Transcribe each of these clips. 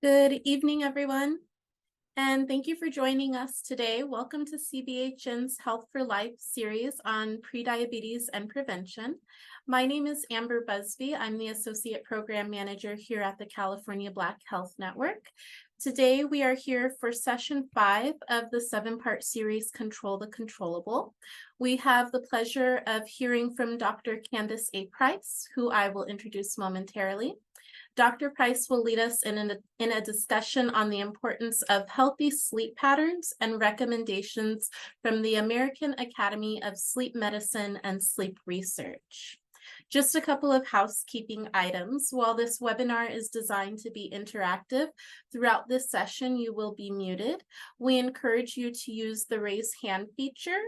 Good evening, everyone, and thank you for joining us today. Welcome to CBHN's Health for Life series on prediabetes and prevention. My name is Amber Busby. I'm the Associate Program Manager here at the California Black Health Network. Today, we are here for session 5 of the 7-part series, Control the Controllable. We have the pleasure of hearing from Dr. Candice Price, who I will introduce momentarily. Dr. Price will lead us in a discussion on the importance of healthy sleep patterns and recommendations from the American Academy of Sleep Medicine and Sleep Research. Just a couple of housekeeping items. While this webinar is designed to be interactive, throughout this session you will be muted. We encourage you to use the raise hand feature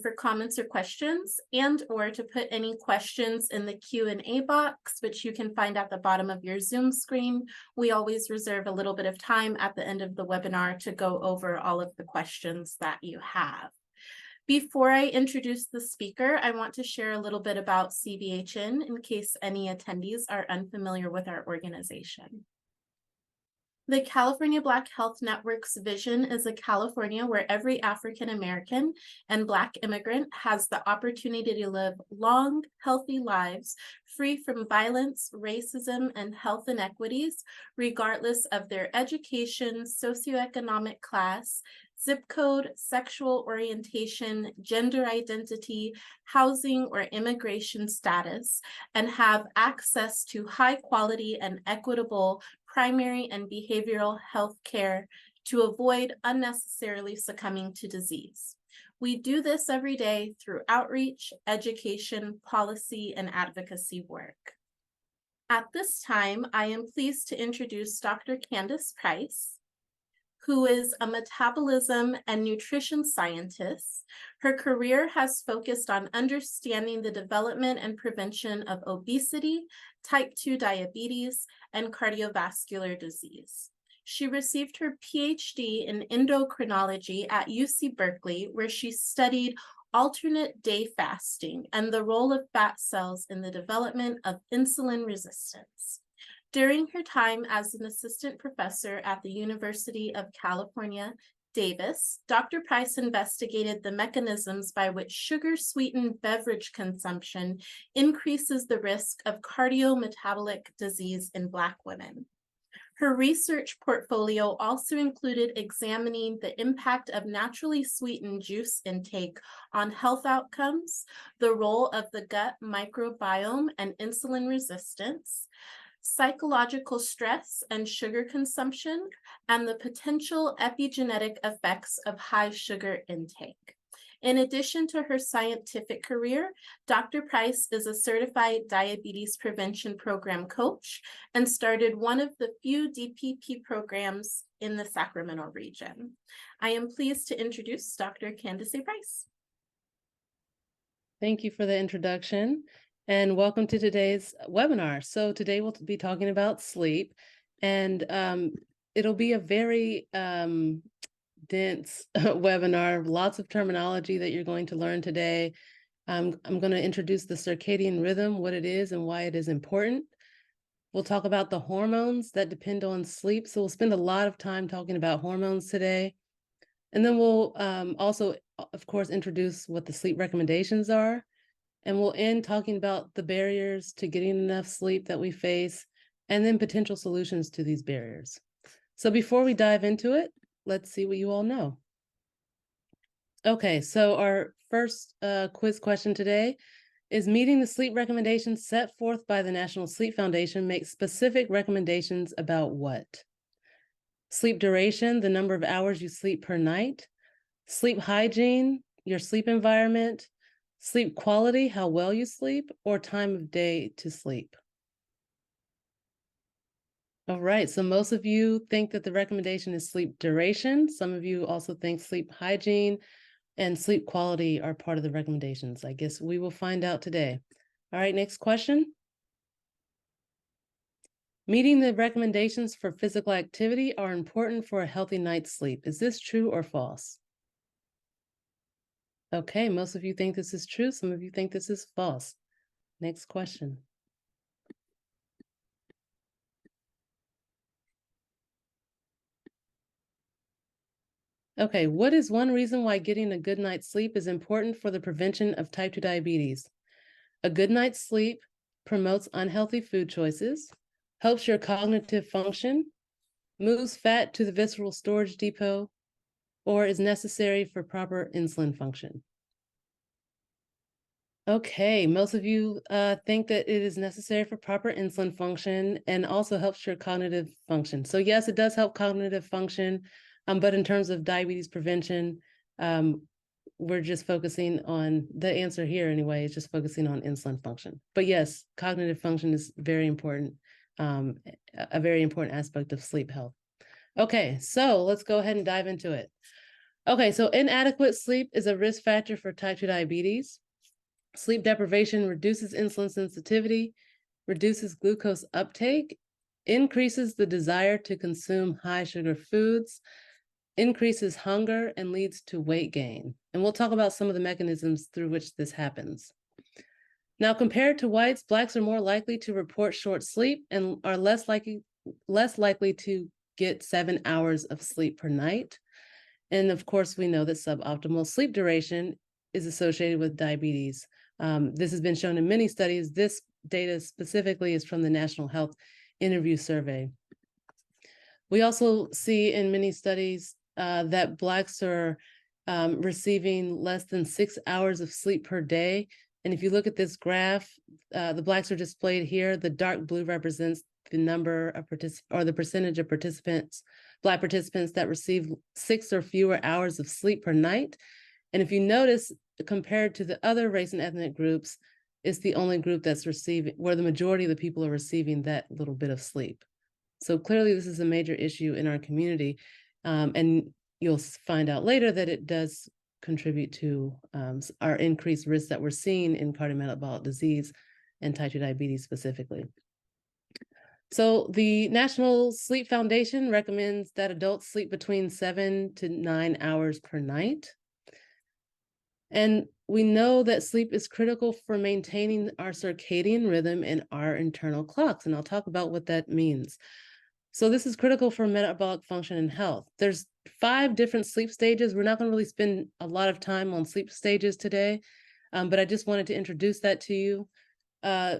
for comments or questions, and or to put any questions in the Q&A box, which you can find at the bottom of your Zoom screen. We always reserve a little bit of time at the end of the webinar to go over all of the questions that you have. Before I introduce the speaker, I want to share a little bit about CBHN in case any attendees are unfamiliar with our organization. The California Black Health Network's vision is a California where every African American and Black immigrant has the opportunity to live long, healthy lives free from violence, racism, and health inequities, regardless of their education, socioeconomic class, zip code, sexual orientation, gender identity, housing, or immigration status, and have access to high quality and equitable primary and behavioral health care to avoid unnecessarily succumbing to disease. We do this every day through outreach, education, policy, and advocacy work. At this time, I am pleased to introduce Dr. Candice Price, who is a metabolism and nutrition scientist. Her career has focused on understanding the development and prevention of obesity, type 2 diabetes, and cardiovascular disease. She received her PhD in endocrinology at UC Berkeley, where she studied alternate day fasting and the role of fat cells in the development of insulin resistance. During her time as an assistant professor at the University of California, Davis, Dr. Price investigated the mechanisms by which sugar-sweetened beverage consumption increases the risk of cardiometabolic disease in Black women. Her research portfolio also included examining the impact of naturally sweetened juice intake on health outcomes, the role of the gut microbiome and insulin resistance, psychological stress and sugar consumption, and the potential epigenetic effects of high sugar intake. In addition to her scientific career, Dr. Price is a certified diabetes prevention program coach and started one of the few DPP programs in the Sacramento region. I am pleased to introduce Dr. Candice Price. Thank you for the introduction. And welcome to today's webinar. So today we'll be talking about sleep, and it'll be a very dense webinar, lots of terminology that you're going to learn today. I'm going to introduce the circadian rhythm, what it is and why it is important. We'll talk about the hormones that depend on sleep. So we'll spend a lot of time talking about hormones today. And then we'll also, of course, introduce what the sleep recommendations are. And we'll end talking about the barriers to getting enough sleep that we face, and then potential solutions to these barriers. So before we dive into it, let's see what you all know. Okay, so our first quiz question today is: meeting the sleep recommendations set forth by the National Sleep Foundation makes specific recommendations about what? Sleep duration, the number of hours you sleep per night; sleep hygiene, your sleep environment; sleep quality, how well you sleep; or time of day to sleep. All right, so most of you think that the recommendation is sleep duration. Some of you also think sleep hygiene and sleep quality are part of the recommendations. I guess we will find out today. All right, next question. Meeting the recommendations for physical activity are important for a healthy night's sleep. Is this true or false? Okay, most of you think this is true. Some of you think this is false. Next question. Okay, what is one reason why getting a good night's sleep is important for the prevention of type 2 diabetes? A good night's sleep promotes unhealthy food choices, helps your cognitive function, moves fat to the visceral storage depot, or is necessary for proper insulin function. Okay, most of you think that it is necessary for proper insulin function and also helps your cognitive function. So yes, it does help cognitive function, but in terms of diabetes prevention, we're just focusing on, the answer here anyway, is just focusing on insulin function. But yes, cognitive function is very important, a very important aspect of sleep health. Okay, so let's go ahead and dive into it. Okay, so inadequate sleep is a risk factor for type 2 diabetes. Sleep deprivation reduces insulin sensitivity, reduces glucose uptake, increases the desire to consume high sugar foods, increases hunger, and leads to weight gain. And we'll talk about some of the mechanisms through which this happens. Now, compared to whites, Blacks are more likely to report short sleep and are less likely to get 7 hours of sleep per night. And of course, we know that suboptimal sleep duration is associated with diabetes. This has been shown in many studies. This data specifically is from the National Health Interview Survey. We also see in many studies that Blacks are receiving less than 6 hours of sleep per day. And if you look at this graph, the Blacks are displayed here. The dark blue represents the number of the percentage of participants, Black participants that receive 6 or fewer hours of sleep per night. And if you notice, compared to the other race and ethnic groups, it's the only group that's receiving, where the majority of the people are receiving that little bit of sleep. So clearly this is a major issue in our community. And you'll find out later that it does contribute to our increased risk that we're seeing in cardiometabolic disease and type 2 diabetes specifically. So the National Sleep Foundation recommends that adults sleep between 7 to 9 hours per night. And we know that sleep is critical for maintaining our circadian rhythm and our internal clocks. And I'll talk about what that means. So this is critical for metabolic function and health. There's 5 different sleep stages. We're not going to really spend a lot of time on sleep stages today, but I just wanted to introduce that to you.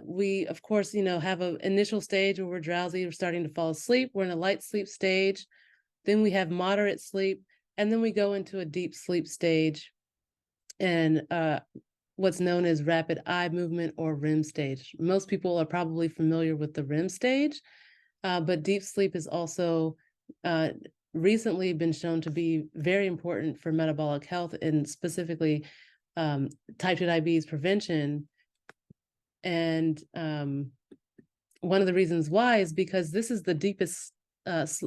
We, of course, have an initial stage where we're drowsy, we're starting to fall asleep. We're in a light sleep stage. Then we have moderate sleep, and then we go into a deep sleep stage and what's known as rapid eye movement or REM stage. Most people are probably familiar with the REM stage, but deep sleep is also recently been shown to be very important for metabolic health and specifically type 2 diabetes prevention. And one of the reasons why is because this is the deepest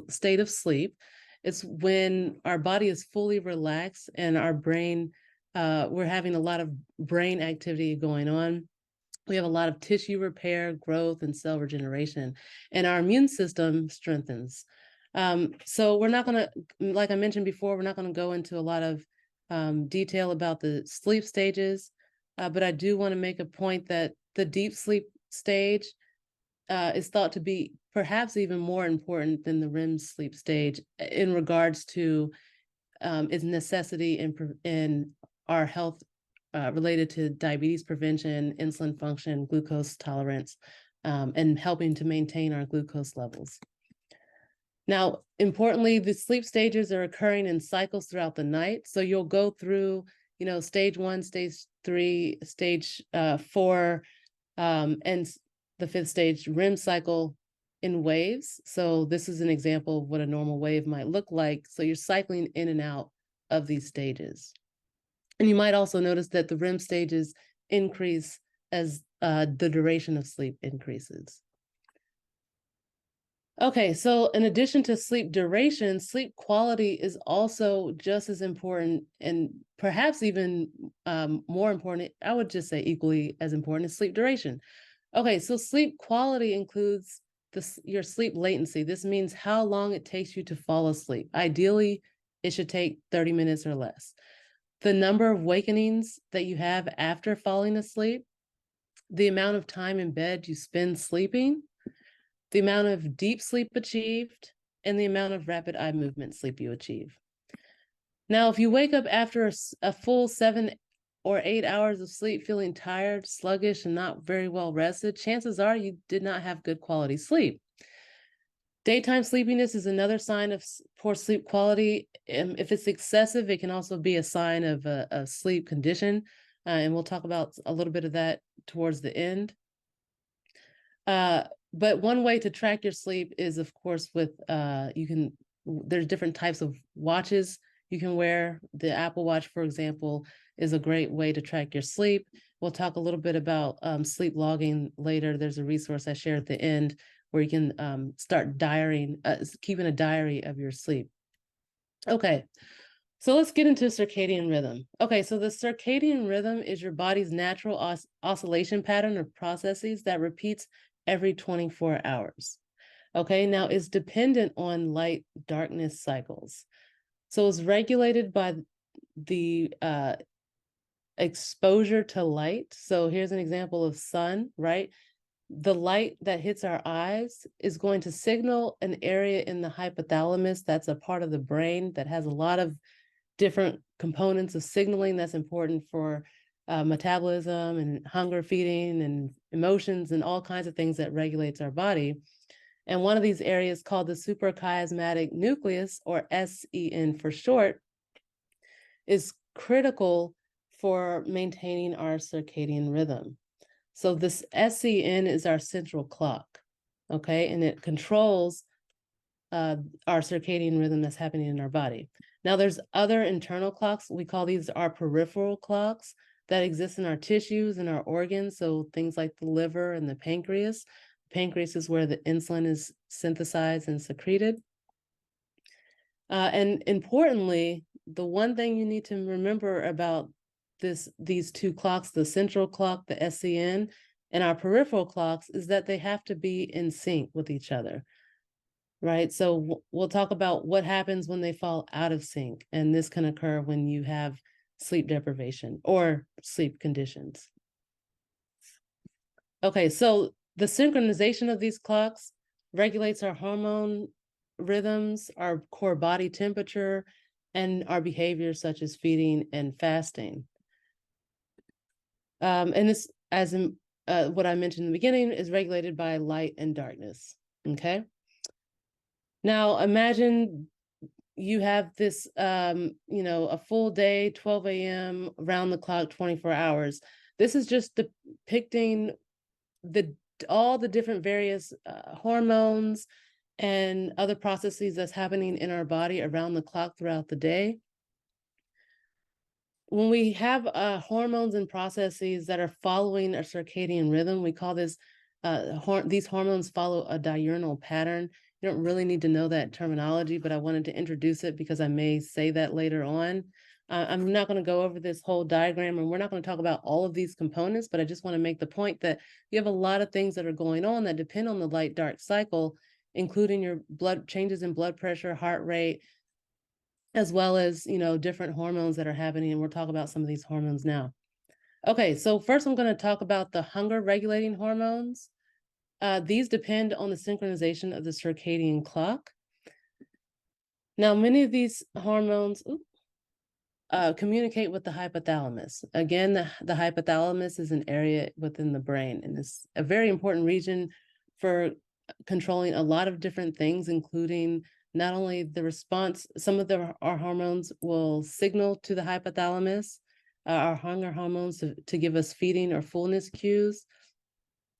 state of sleep. It's when our body is fully relaxed and our brain, we're having a lot of brain activity going on. We have a lot of tissue repair, growth, and cell regeneration, and our immune system strengthens. So we're not going to, like I mentioned before, we're not going to go into a lot of detail about the sleep stages, but I do want to make a point that the deep sleep stage is thought to be perhaps even more important than the REM sleep stage in regards to its necessity in our health related to diabetes prevention, insulin function, glucose tolerance, and helping to maintain our glucose levels. Now, importantly, the sleep stages are occurring in cycles throughout the night. So you'll go through, stage 1, stage 3, stage 4, and the 5th stage REM cycle in waves. So this is an example of what a normal wave might look like. So you're cycling in and out of these stages. And you might also notice that the REM stages increase as the duration of sleep increases. Okay, so in addition to sleep duration, sleep quality is also just as important and perhaps even more important. I would just say equally as important as sleep duration. Okay, so sleep quality includes your sleep latency. This means how long it takes you to fall asleep. Ideally, it should take 30 minutes or less. The number of awakenings that you have after falling asleep, the amount of time in bed you spend sleeping, the amount of deep sleep achieved, and the amount of rapid eye movement sleep you achieve. Now, if you wake up after a full 7 or 8 hours of sleep feeling tired, sluggish, and not very well rested, chances are you did not have good quality sleep. Daytime sleepiness is another sign of poor sleep quality. If it's excessive, it can also be a sign of a sleep condition. And we'll talk about a little bit of that towards the end. But one way to track your sleep is, of course, with there's different types of watches you can wear. The Apple Watch, for example, is a great way to track your sleep. We'll talk a little bit about sleep logging later. There's a resource I share at the end where you can start keeping a diary of your sleep. Okay, so let's get into circadian rhythm. Okay, so the circadian rhythm is your body's natural oscillation pattern of processes that repeats every 24 hours. Okay, now it's dependent on light darkness cycles. So it's regulated by the exposure to light. So here's an example of sun, right? The light that hits our eyes is going to signal an area in the hypothalamus. That's a part of the brain that has a lot of different components of signaling that's important for metabolism and hunger, feeding, and emotions, and all kinds of things that regulates our body. And one of these areas, called the suprachiasmatic nucleus, or SEN for short, is critical for maintaining our circadian rhythm. So this SEN is our central clock, okay? And it controls our circadian rhythm that's happening in our body. Now there's other internal clocks. We call these our peripheral clocks that exist in our tissues and our organs. So things like the liver and the pancreas. The pancreas is where the insulin is synthesized and secreted. And importantly, the one thing you need to remember about these two clocks, the central clock, the SEN, and our peripheral clocks, is that they have to be in sync with each other, right? So we'll talk about what happens when they fall out of sync, and this can occur when you have sleep deprivation or sleep conditions. Okay, so the synchronization of these clocks regulates our hormone rhythms, our core body temperature, and our behaviors such as feeding and fasting. And this, as in what I mentioned in the beginning, is regulated by light and darkness, okay? Now, imagine you have this, a full day, 12 a.m., around the clock, 24 hours. This is just depicting all the different various hormones and other processes that's happening in our body around the clock throughout the day. When we have hormones and processes that are following a circadian rhythm, we call this, these hormones follow a diurnal pattern. You don't really need to know that terminology, but I wanted to introduce it because I may say that later on. I'm not going to go over this whole diagram, and we're not going to talk about all of these components, but I just want to make the point that you have a lot of things that are going on that depend on the light-dark cycle, including your changes in blood pressure, heart rate, as well as, different hormones that are happening. And we'll talk about some of these hormones now. Okay, so first I'm going to talk about the hunger regulating hormones. These depend on the synchronization of the circadian clock. Now, many of these hormones communicate with the hypothalamus. Again, the hypothalamus is an area within the brain, and it's a very important region for controlling a lot of different things, including not only the response, some of our hormones will signal to the hypothalamus, our hunger hormones to give us feeding or fullness cues.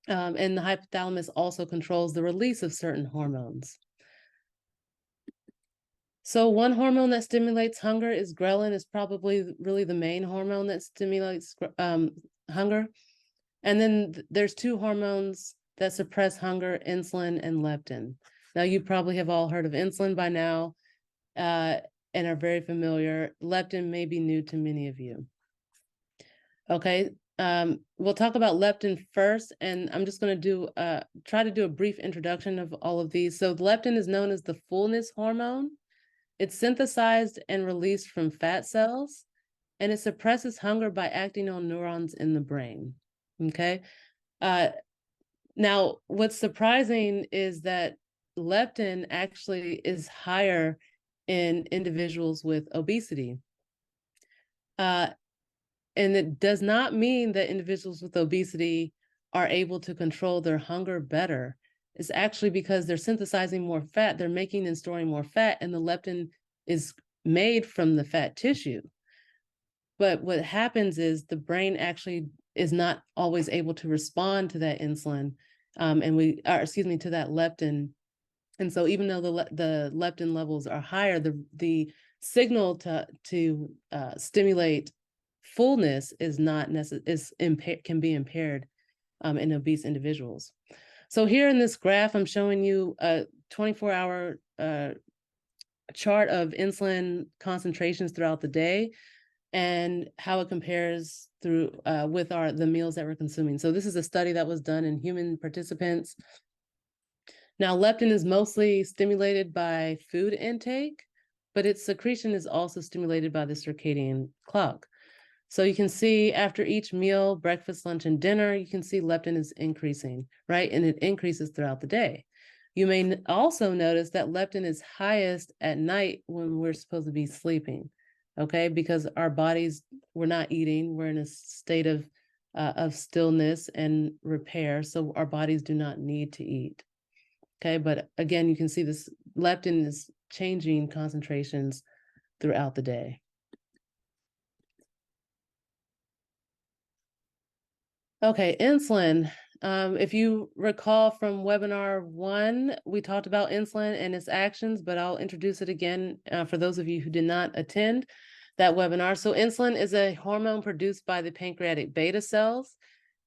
And the hypothalamus also controls the release of certain hormones. So one hormone that stimulates hunger is ghrelin, is probably really the main hormone that stimulates hunger. And then there's two hormones that suppress hunger, insulin and leptin. Now, you probably have all heard of insulin by now and are very familiar. Leptin may be new to many of you. Okay, we'll talk about leptin first, and I'm just going to try to do a brief introduction of all of these. So leptin is known as the fullness hormone. It's synthesized and released from fat cells, and it suppresses hunger by acting on neurons in the brain. Okay. Now, what's surprising is that leptin actually is higher in individuals with obesity. And it does not mean that individuals with obesity are able to control their hunger better. It's actually because they're synthesizing more fat, they're making and storing more fat, and the leptin is made from the fat tissue. But what happens is the brain actually is not always able to respond to that insulin, to that leptin. And so even though the leptin levels are higher, the signal to stimulate fullness is not can be impaired in obese individuals. So here in this graph, I'm showing you a 24-hour chart of insulin concentrations throughout the day and how it compares through with the meals that we're consuming. So this is a study that was done in human participants. Now, leptin is mostly stimulated by food intake, but its secretion is also stimulated by the circadian clock. So you can see after each meal, breakfast, lunch, and dinner, you can see leptin is increasing, right? And it increases throughout the day. You may also notice that leptin is highest at night when we're supposed to be sleeping, okay? Because our bodies, we're not eating, we're in a state of stillness and repair, so our bodies do not need to eat, okay? But again, you can see this leptin is changing concentrations throughout the day. Okay, insulin. If you recall from webinar 1, we talked about insulin and its actions, but I'll introduce it again for those of you who did not attend that webinar. So insulin is a hormone produced by the pancreatic beta cells.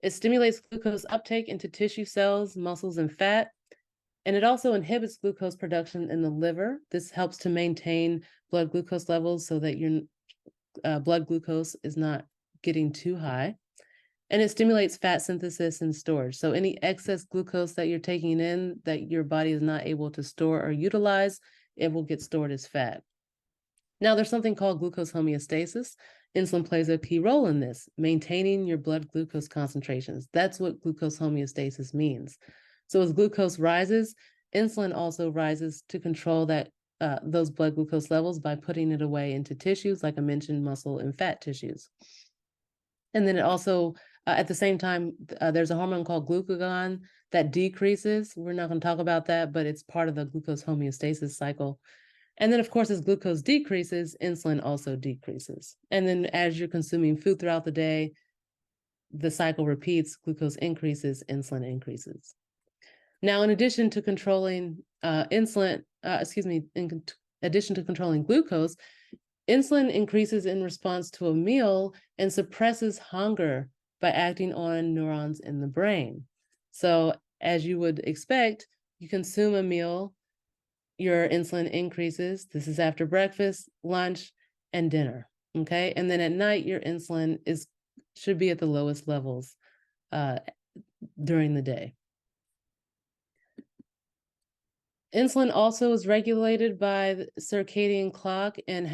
It stimulates glucose uptake into tissue cells, muscles, and fat. And it also inhibits glucose production in the liver. This helps to maintain blood glucose levels so that your blood glucose is not getting too high. And it stimulates fat synthesis and storage. So any excess glucose that you're taking in that your body is not able to store or utilize, it will get stored as fat. Now, there's something called glucose homeostasis. Insulin plays a key role in this, maintaining your blood glucose concentrations. That's what glucose homeostasis means. So as glucose rises, insulin also rises to control those blood glucose levels by putting it away into tissues, like I mentioned, muscle and fat tissues. And then it also, at the same time, there's a hormone called glucagon that decreases. We're not going to talk about that, but it's part of the glucose homeostasis cycle. And then, of course, as glucose decreases, insulin also decreases. And then as you're consuming food throughout the day, the cycle repeats, glucose increases, insulin increases. Now, in addition to controlling in addition to controlling glucose, insulin increases in response to a meal and suppresses hunger by acting on neurons in the brain. So as you would expect, you consume a meal, your insulin increases. This is after breakfast, lunch, and dinner, okay? And then at night, your insulin should be at the lowest levels during the day. Insulin also is regulated by the circadian clock and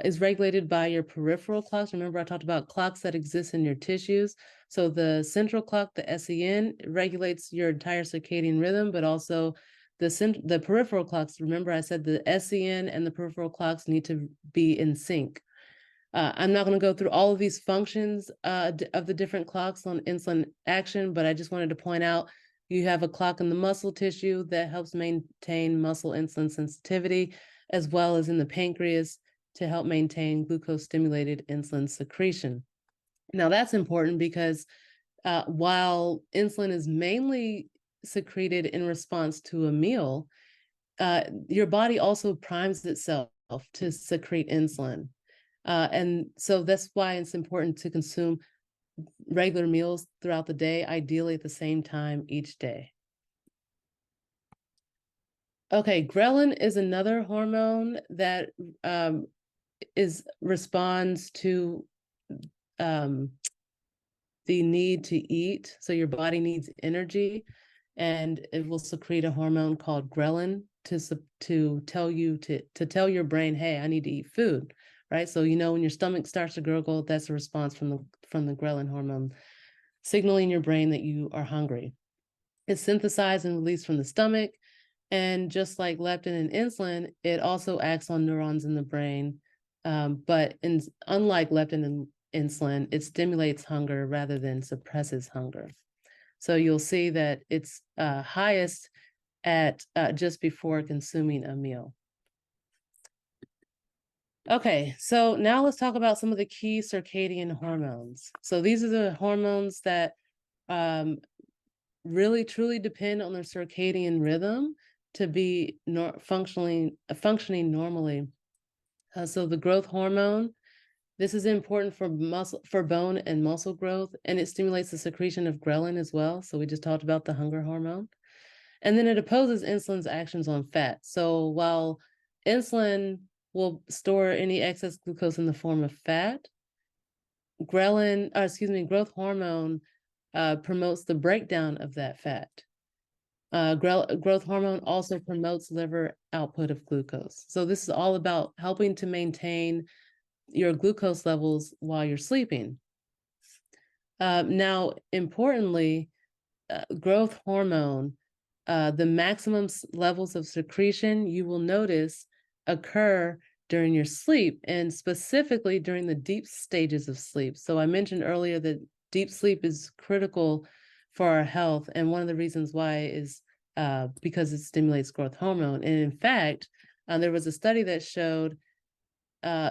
is regulated by your peripheral clocks. Remember, I talked about clocks that exist in your tissues. So the central clock, the SEN, regulates your entire circadian rhythm, but also the peripheral clocks. Remember, I said the SEN and the peripheral clocks need to be in sync. I'm not going to go through all of these functions of the different clocks on insulin action, but I just wanted to point out you have a clock in the muscle tissue that helps maintain muscle insulin sensitivity, as well as in the pancreas to help maintain glucose-stimulated insulin secretion. Now, that's important because while insulin is mainly secreted in response to a meal, your body also primes itself to secrete insulin. And so that's why it's important to consume regular meals throughout the day, ideally at the same time each day. Okay, ghrelin is another hormone that responds to the need to eat. So your body needs energy, and it will secrete a hormone called ghrelin to tell your brain, hey, I need to eat food, right? So when your stomach starts to gurgle, that's a response from the ghrelin hormone, signaling your brain that you are hungry. It's synthesized and released from the stomach, And just like leptin and insulin, it also acts on neurons in the brain. But unlike leptin and insulin, it stimulates hunger rather than suppresses hunger. So you'll see that it's highest at just before consuming a meal. Okay, so now let's talk about some of the key circadian hormones. So these are the hormones that really truly depend on their circadian rhythm to be functioning normally. So the growth hormone, this is important for bone and muscle growth, and it stimulates the secretion of ghrelin as well. So we just talked about the hunger hormone. And then it opposes insulin's actions on fat. So while insulin will store any excess glucose in the form of fat, growth hormone promotes the breakdown of that fat. Growth hormone also promotes liver output of glucose. So this is all about helping to maintain your glucose levels while you're sleeping. Now, importantly, growth hormone, the maximum levels of secretion you will notice occur during your sleep, and specifically during the deep stages of sleep. So I mentioned earlier that deep sleep is critical for our health, and one of the reasons why is because it stimulates growth hormone. And in fact, there was a study that showed,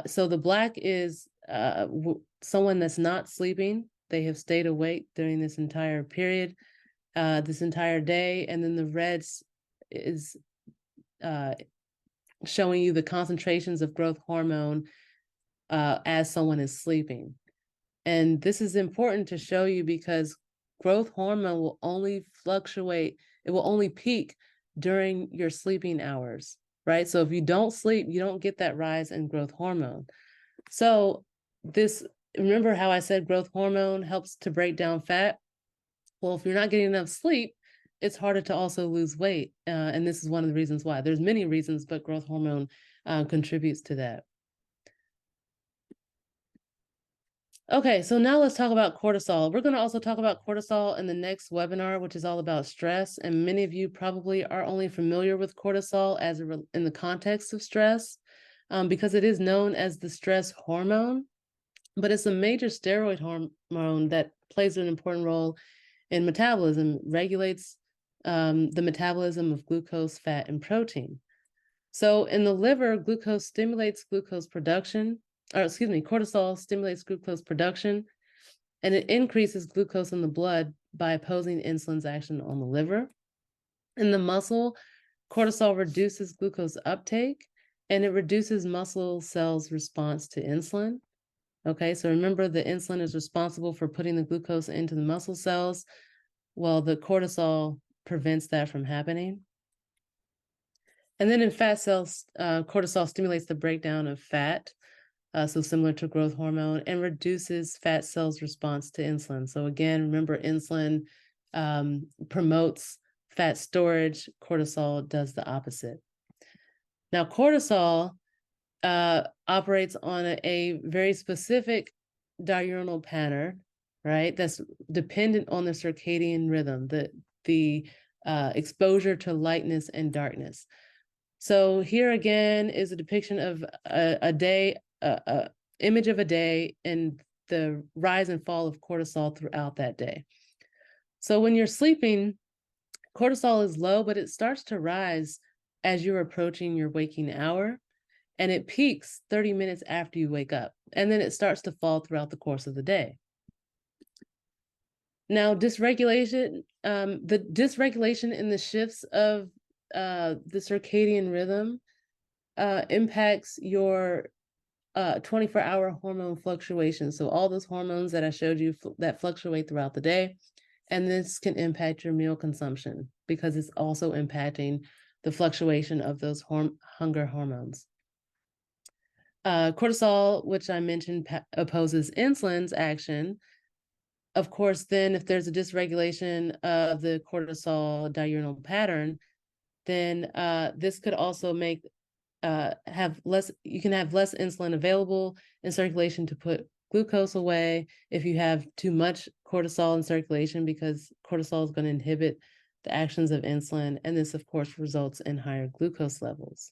so the black is someone that's not sleeping. They have stayed awake during this entire period, this entire day, and then the reds is showing you the concentrations of growth hormone as someone is sleeping. And this is important to show you because growth hormone will only fluctuate, it will only peak during your sleeping hours, right? So if you don't sleep, you don't get that rise in growth hormone. So remember how I said growth hormone helps to break down fat? Well, if you're not getting enough sleep, it's harder to also lose weight. And this is one of the reasons why. There's many reasons, but growth hormone contributes to that. Okay, so now let's talk about cortisol. We're going to also talk about cortisol in the next webinar, which is all about stress. And many of you probably are only familiar with cortisol in the context of stress, because it is known as the stress hormone, but it's a major steroid hormone that plays an important role in metabolism, regulates the metabolism of glucose, fat, and protein. So in the liver, cortisol stimulates glucose production, and it increases glucose in the blood by opposing insulin's action on the liver. In the muscle, cortisol reduces glucose uptake, and it reduces muscle cells' response to insulin. Okay, so remember the insulin is responsible for putting the glucose into the muscle cells. Well, the cortisol prevents that from happening. And then in fat cells, cortisol stimulates the breakdown of fat, so similar to growth hormone, and reduces fat cells' response to insulin. So again, remember insulin promotes fat storage, cortisol does the opposite. Now, cortisol operates on a very specific diurnal pattern, right? That's dependent on the circadian rhythm, the exposure to lightness and darkness. So here again is a depiction of a day, image of a day, and the rise and fall of cortisol throughout that day. So when you're sleeping, cortisol is low, but it starts to rise as you're approaching your waking hour, and it peaks 30 minutes after you wake up, and then it starts to fall throughout the course of the day. Now, dysregulation, the dysregulation in the shifts of the circadian rhythm impacts your 24-hour hormone fluctuations. So all those hormones that I showed you that fluctuate throughout the day, and this can impact your meal consumption because it's also impacting the fluctuation of those hunger hormones. Cortisol, which I mentioned, opposes insulin's action. Of course, then if there's a dysregulation of the cortisol diurnal pattern, then this could also make you can have less insulin available in circulation to put glucose away if you have too much cortisol in circulation, because cortisol is going to inhibit the actions of insulin, and this, of course, results in higher glucose levels.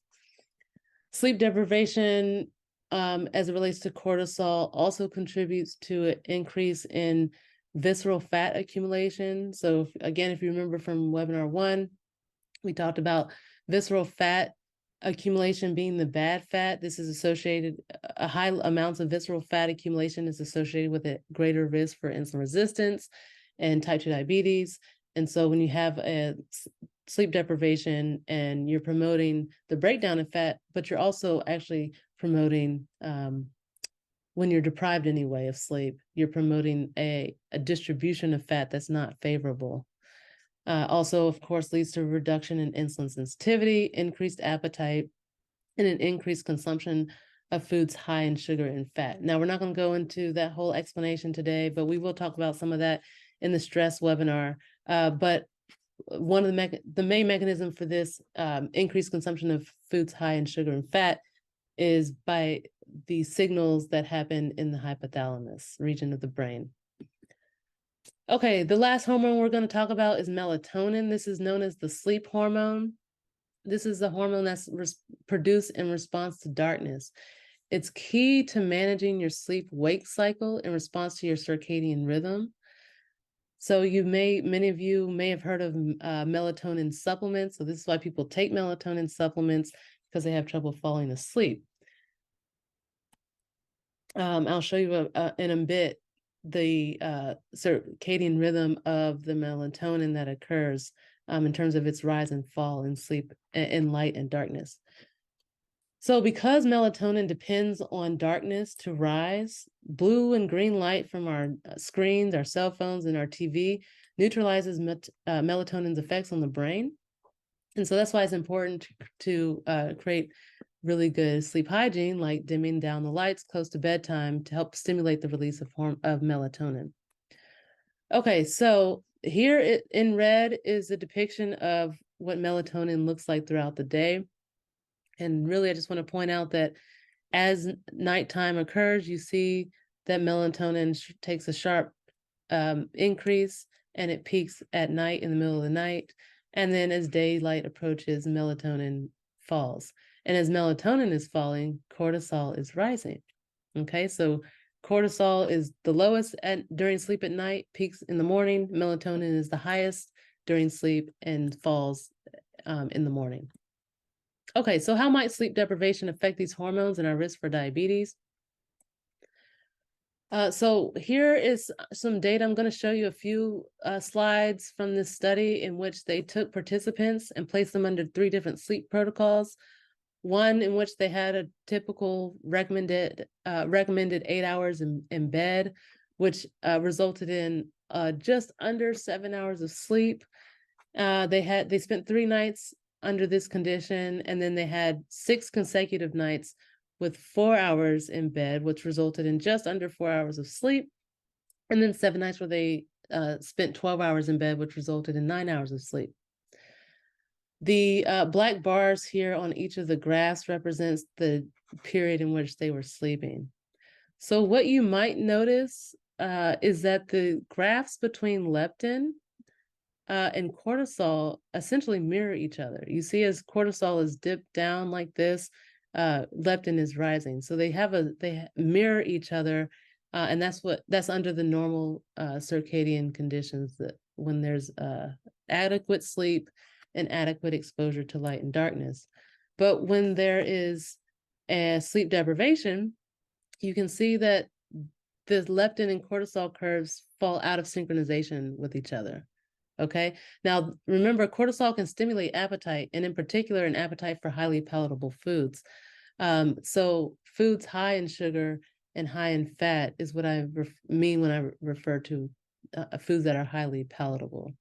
Sleep deprivation, as it relates to cortisol, also contributes to an increase in visceral fat accumulation. So again, if you remember from webinar 1, we talked about visceral fat accumulation being the bad fat. This is associated, high amounts of visceral fat accumulation is associated with a greater risk for insulin resistance and type 2 diabetes. And so when you have a sleep deprivation and you're promoting the breakdown of fat, but you're also actually promoting, when you're deprived anyway of sleep, you're promoting a distribution of fat that's not favorable. Also, of course, leads to a reduction in insulin sensitivity, increased appetite, and an increased consumption of foods high in sugar and fat. Now, we're not going to go into that whole explanation today, but we will talk about some of that in the stress webinar. But one of the main mechanism for this increased consumption of foods high in sugar and fat is by the signals that happen in the hypothalamus region of the brain. Okay, the last hormone we're going to talk about is melatonin. This is known as the sleep hormone. This is the hormone that's produced in response to darkness. It's key to managing your sleep-wake cycle in response to your circadian rhythm. So many of you may have heard of melatonin supplements. So this is why people take melatonin supplements, because they have trouble falling asleep. I'll show you in a bit the circadian rhythm of the melatonin that occurs in terms of its rise and fall in sleep, in light and darkness. So because melatonin depends on darkness to rise, blue and green light from our screens, our cell phones, and our TV neutralizes melatonin's effects on the brain. And so that's why it's important to create really good sleep hygiene, like dimming down the lights close to bedtime to help stimulate the release of melatonin. Okay, so here in red is a depiction of what melatonin looks like throughout the day. And really, I just want to point out that as nighttime occurs, you see that melatonin takes a sharp increase, and it peaks at night in the middle of the night. And then as daylight approaches, melatonin falls. And as melatonin is falling, cortisol is rising. Okay, so cortisol is the lowest during sleep at night, peaks in the morning. Melatonin is the highest during sleep and falls in the morning. Okay, so how might sleep deprivation affect these hormones and our risk for diabetes? So here is some data. I'm going to show you a few slides from this study in which they took participants and placed them under 3 different sleep protocols. One in which they had a typical recommended 8 hours in bed, which resulted in just under 7 hours of sleep. They spent 3 nights under this condition, and then they had 6 consecutive nights with 4 hours in bed, which resulted in just under 4 hours of sleep, and then 7 nights where they spent 12 hours in bed, which resulted in 9 hours of sleep. The black bars here on each of the graphs represents the period in which they were sleeping. So what you might notice is that the graphs between leptin and cortisol essentially mirror each other. You see, as cortisol is dipped down like this, leptin is rising. So they mirror each other, and that's under the normal circadian conditions, that when there's adequate sleep and adequate exposure to light and darkness. But when there is a sleep deprivation, you can see that the leptin and cortisol curves fall out of synchronization with each other. Okay, now remember, cortisol can stimulate appetite, and in particular, an appetite for highly palatable foods. So foods high in sugar and high in fat is what I mean when I refer to foods that are highly palatable.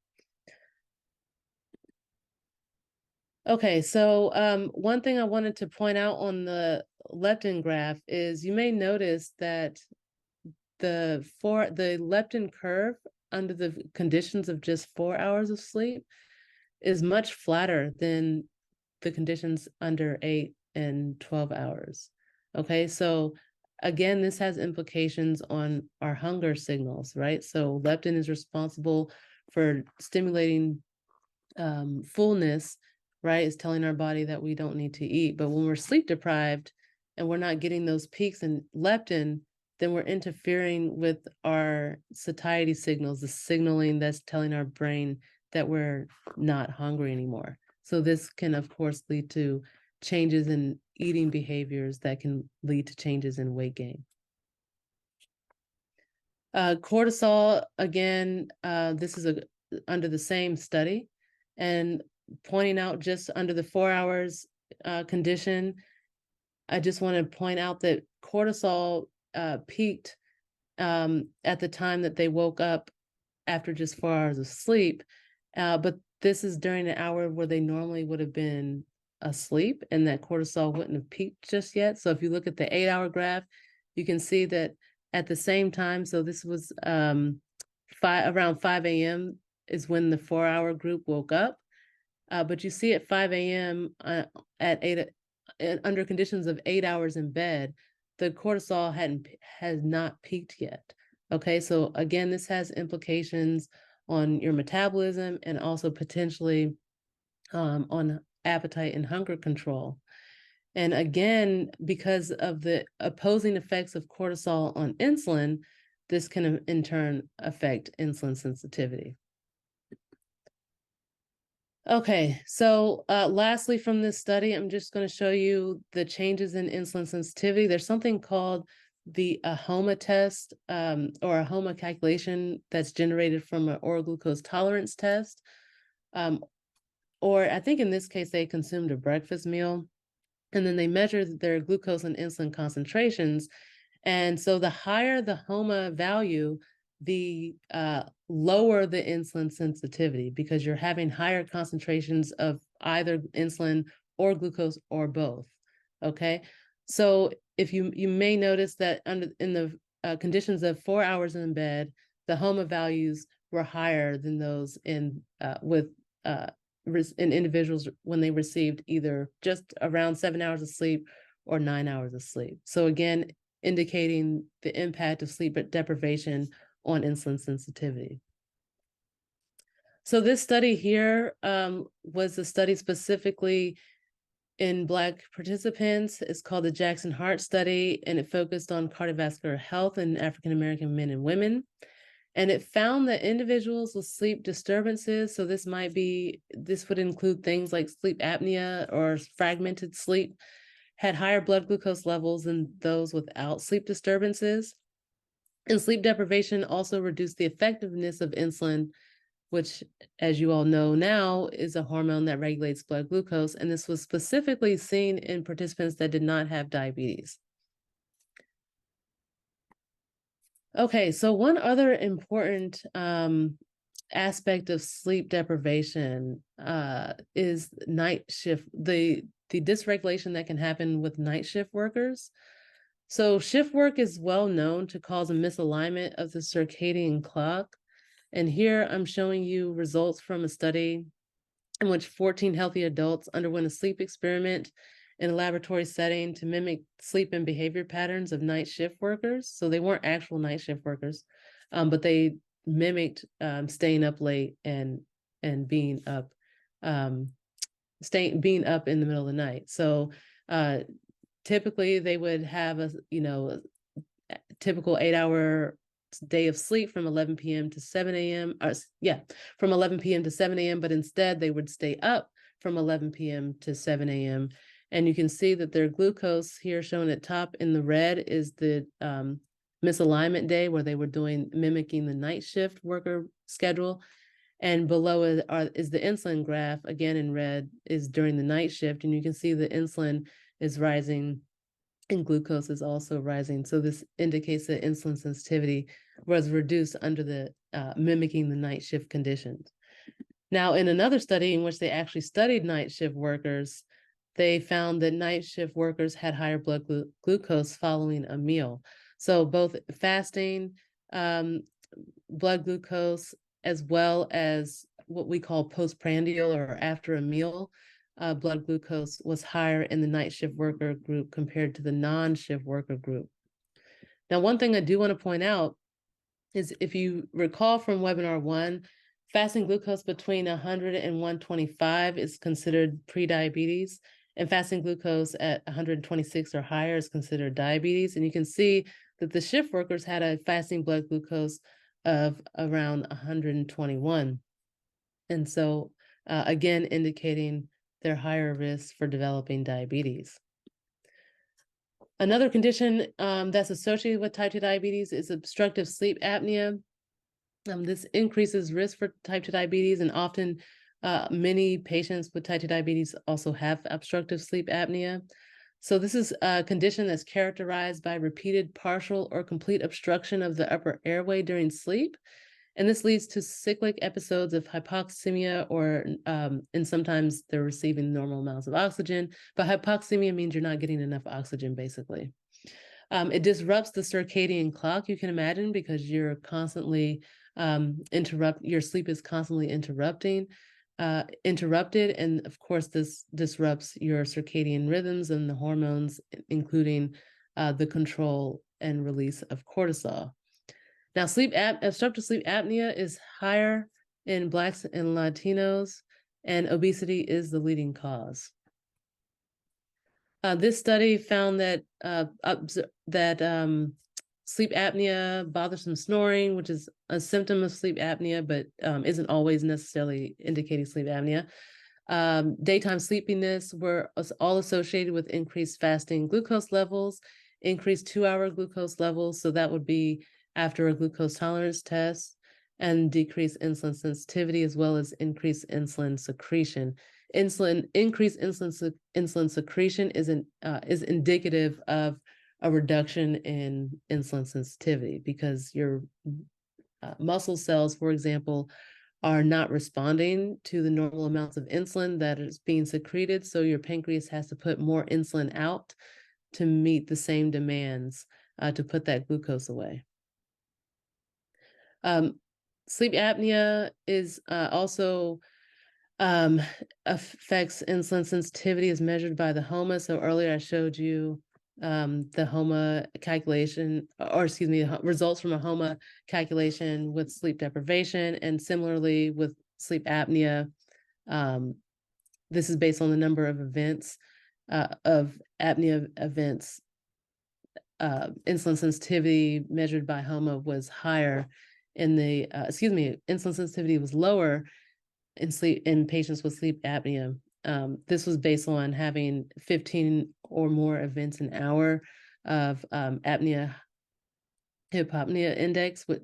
Okay, so one thing I wanted to point out on the leptin graph is you may notice that the leptin curve under the conditions of just 4 hours of sleep is much flatter than the conditions under 8 and 12 hours. Okay, so again, this has implications on our hunger signals, right? So leptin is responsible for stimulating fullness, right, is telling our body that we don't need to eat. But when we're sleep deprived and we're not getting those peaks in leptin, then we're interfering with our satiety signals, the signaling that's telling our brain that we're not hungry anymore. So this can, of course, lead to changes in eating behaviors that can lead to changes in weight gain. Cortisol, again, this is under the same study, and pointing out just under the 4 hours condition, I just want to point out that cortisol peaked at the time that they woke up after just 4 hours of sleep. But this is during an hour where they normally would have been asleep, and that cortisol wouldn't have peaked just yet. So if you look at the 8-hour graph, you can see that at the same time, so this was around 5 a.m. is when the 4-hour group woke up. But you see at 5 a.m. Under conditions of 8 hours in bed, the cortisol has not peaked yet. Okay, so again, this has implications on your metabolism and also potentially on appetite and hunger control. And again, because of the opposing effects of cortisol on insulin, this can in turn affect insulin sensitivity. Okay, so lastly from this study, I'm just going to show you the changes in insulin sensitivity. There's something called the AHOMA test or AHOMA calculation that's generated from an oral glucose tolerance test. Or I think in this case, they consumed a breakfast meal, and then they measured their glucose and insulin concentrations. And so the higher the HOMA value, the lower the insulin sensitivity, because you're having higher concentrations of either insulin or glucose or both. Okay, so if you may notice that in the conditions of 4 hours in bed, the HOMA values were higher than those in individuals when they received either just around 7 hours of sleep or 9 hours of sleep. So again, indicating the impact of sleep deprivation on insulin sensitivity. So this study here was a study specifically in Black participants. It's called the Jackson Heart Study, and it focused on cardiovascular health in African-American men and women. And it found that individuals with sleep disturbances, so this would include things like sleep apnea or fragmented sleep, had higher blood glucose levels than those without sleep disturbances. And sleep deprivation also reduced the effectiveness of insulin, which, as you all know now, is a hormone that regulates blood glucose. And this was specifically seen in participants that did not have diabetes. Okay, so one other important aspect of sleep deprivation is night shift, the dysregulation that can happen with night shift workers. So shift work is well known to cause a misalignment of the circadian clock. And here I'm showing you results from a study in which 14 healthy adults underwent a sleep experiment in a laboratory setting to mimic sleep and behavior patterns of night shift workers. So they weren't actual night shift workers, but they mimicked staying up late and being up, being up in the middle of the night. So typically they would have a typical 8-hour day of sleep from 11 p.m. to 7 a.m. From 11 p.m. to 7 a.m. But instead they would stay up from 11 p.m. to 7 a.m. And you can see that their glucose here shown at top in the red is the misalignment day where they were mimicking the night shift worker schedule. And below is the insulin graph, again in red, is during the night shift. And you can see the insulin is rising and glucose is also rising. So this indicates that insulin sensitivity was reduced under the mimicking the night shift conditions. Now, in another study in which they actually studied night shift workers, they found that night shift workers had higher blood glucose following a meal. So both fasting, blood glucose, as well as what we call postprandial or after a meal, blood glucose was higher in the night shift worker group compared to the non-shift worker group. Now, one thing I do want to point out is if you recall from webinar 1, Fasting glucose between 100 and 125 is considered prediabetes, and fasting glucose at 126 or higher is considered diabetes. And you can see that the shift workers had a fasting blood glucose of around 121. And so, again, indicating their higher risk for developing diabetes. Another condition that's associated with type 2 diabetes is obstructive sleep apnea. This increases risk for type 2 diabetes, and often many patients with type 2 diabetes also have obstructive sleep apnea. So this is a condition that's characterized by repeated partial or complete obstruction of the upper airway during sleep. And this leads to cyclic episodes of hypoxemia, or and sometimes they're receiving normal amounts of oxygen, but hypoxemia means you're not getting enough oxygen, basically. It disrupts the circadian clock, you can imagine, because you're constantly your sleep is constantly interrupted, and of course this disrupts your circadian rhythms and the hormones, including the control and release of cortisol. Now, obstructive sleep apnea is higher in Blacks and Latinos, and obesity is the leading cause. This study found that sleep apnea, bothersome snoring, which is a symptom of sleep apnea, but isn't always necessarily indicating sleep apnea. Daytime sleepiness were all associated with increased fasting glucose levels, increased 2-hour glucose levels, so that would be after a glucose tolerance test, and decreased insulin sensitivity, as well as increased insulin secretion. Increased insulin secretion is indicative of a reduction in insulin sensitivity, because your muscle cells, for example, are not responding to the normal amounts of insulin that is being secreted. So your pancreas has to put more insulin out to meet the same demands to put that glucose away. Sleep apnea is also affects insulin sensitivity as measured by the HOMA. So earlier I showed you the HOMA calculation, or excuse me, results from a HOMA calculation with sleep deprivation, and similarly with sleep apnea. This is based on the number of events of apnea events. Insulin sensitivity measured by HOMA was higher in the insulin sensitivity was lower in patients with sleep apnea. This was based on having 15 or more events an hour of apnea hypopnea index with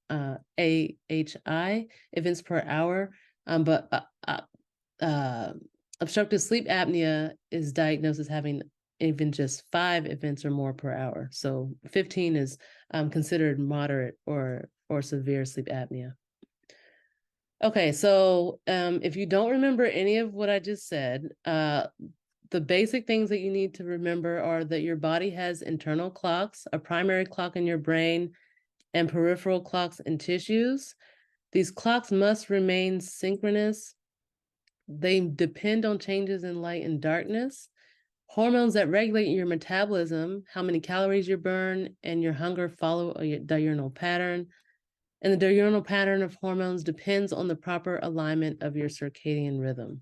AHI events per hour. But obstructive sleep apnea is diagnosed as having even just 5 events or more per hour. So 15 is considered moderate or severe sleep apnea. Okay, so if you don't remember any of what I just said, the basic things that you need to remember are that your body has internal clocks, a primary clock in your brain, and peripheral clocks in tissues. These clocks must remain synchronous. They depend on changes in light and darkness. Hormones that regulate your metabolism, how many calories you burn, and your hunger follow a diurnal pattern. And the diurnal pattern of hormones depends on the proper alignment of your circadian rhythm.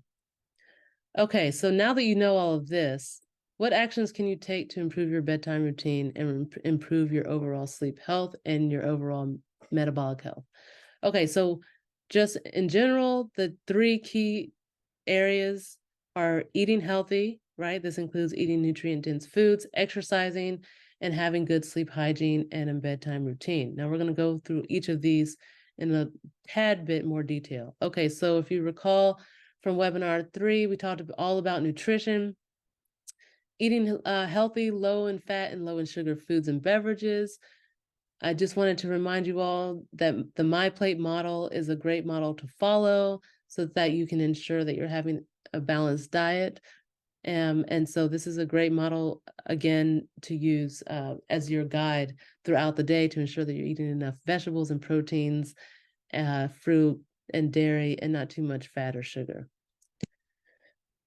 Okay, so now that you know all of this, what actions can you take to improve your bedtime routine and improve your overall sleep health and your overall metabolic health? Okay, so just in general, the 3 key areas are eating healthy, right? This includes eating nutrient-dense foods, exercising, and having good sleep hygiene and a bedtime routine. Now we're going to go through each of these in a tad bit more detail. Okay, so if you recall from webinar 3, we talked all about nutrition, eating healthy, low in fat and low in sugar foods and beverages. I just wanted to remind you all that the My Plate model is a great model to follow so that you can ensure that you're having a balanced diet. And so this is a great model, again, to use as your guide throughout the day to ensure that you're eating enough vegetables and proteins, fruit and dairy, and not too much fat or sugar.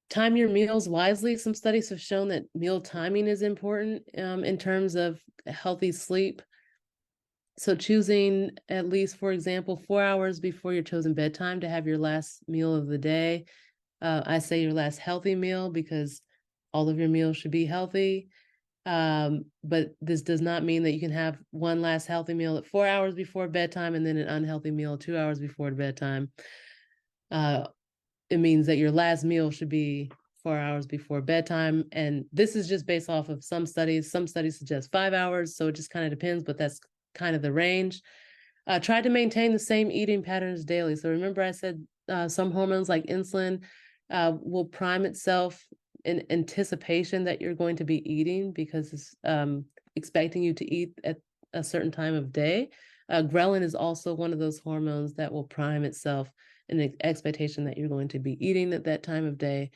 Time your meals wisely. Some studies have shown that meal timing is important in terms of healthy sleep. So choosing at least, for example, 4 hours before your chosen bedtime to have your last meal of the day. I say your last healthy meal because all of your meals should be healthy. But this does not mean that you can have one last healthy meal at 4 hours before bedtime and then an unhealthy meal 2 hours before bedtime. It means that your last meal should be 4 hours before bedtime. And this is just based off of some studies. Some studies suggest 5 hours, so it just kind of depends, but that's kind of the range. Try to maintain the same eating patterns daily. So remember I said some hormones like insulin will prime itself in anticipation that you're going to be eating because it's expecting you to eat at a certain time of day. Ghrelin is also one of those hormones that will prime itself in the expectation that you're going to be eating at that time of day.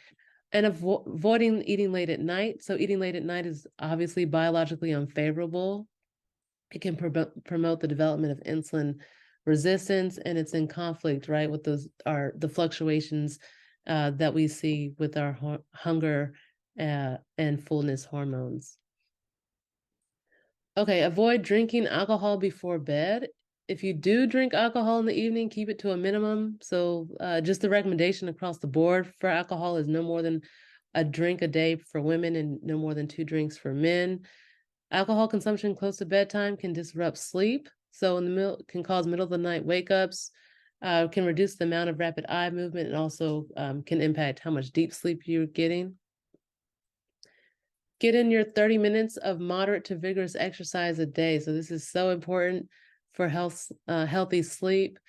And avoiding eating late at night. So eating late at night is obviously biologically unfavorable. It can promote the development of insulin resistance, and it's in conflict, right, with the fluctuations that we see with our hunger and fullness hormones. Okay, avoid drinking alcohol before bed. If you do drink alcohol in the evening, keep it to a minimum. So just the recommendation across the board for alcohol is no more than a drink a day for women and no more than 2 drinks for men. Alcohol consumption close to bedtime can disrupt sleep. So can cause middle of the night wake ups, can reduce the amount of rapid eye movement, and also can impact how much deep sleep you're getting. Get in your 30 minutes of moderate to vigorous exercise a day. So this is so important for healthy sleep.